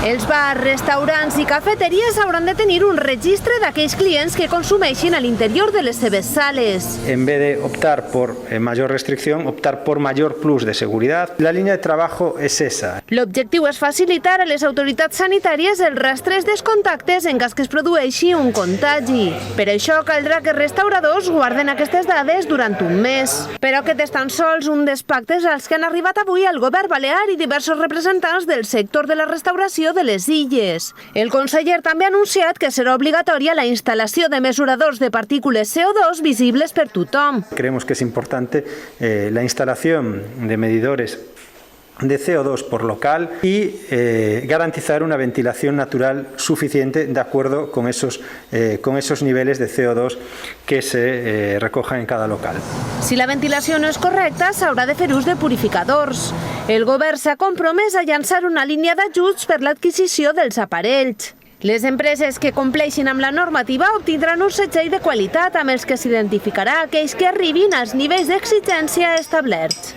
Els bars, restaurants i cafeteries hauran de tenir un registre d'aquells clients que consumeixin a l'interior de les seves sales. En vez de optar por mayor restricción, optar por mayor plus de seguridad. La línea de trabajo es esa. L'objectiu és facilitar a les autoritats sanitàries el rastres dels contactes en cas que es produeixi un contagi. Per això caldrà que els restauradors guarden aquestes dades durant un mes. Però aquest és tan sols un dels pactes als que han arribat avui el govern balear i diversos representants del sector de la restauració de les illes. El conseller també ha anunciat que serà obligatòria la instal·lació de mesuradors de partícules CO2 visibles per tothom. Creemos que es importante la instalación de medidores de CO2 por local y garantizar una ventilación natural suficiente de acuerdo con esos niveles de CO2 que se recojan en cada local. Si la ventilació no és correcta, s'haurà de fer ús de purificadors. El govern s'ha compromès a llançar una línia d'ajuts per l'adquisició dels aparells. Les empreses que compleixin amb la normativa obtindran un segell de qualitat amb els que s'identificarà aquells que arribin als nivells d'exigència establerts.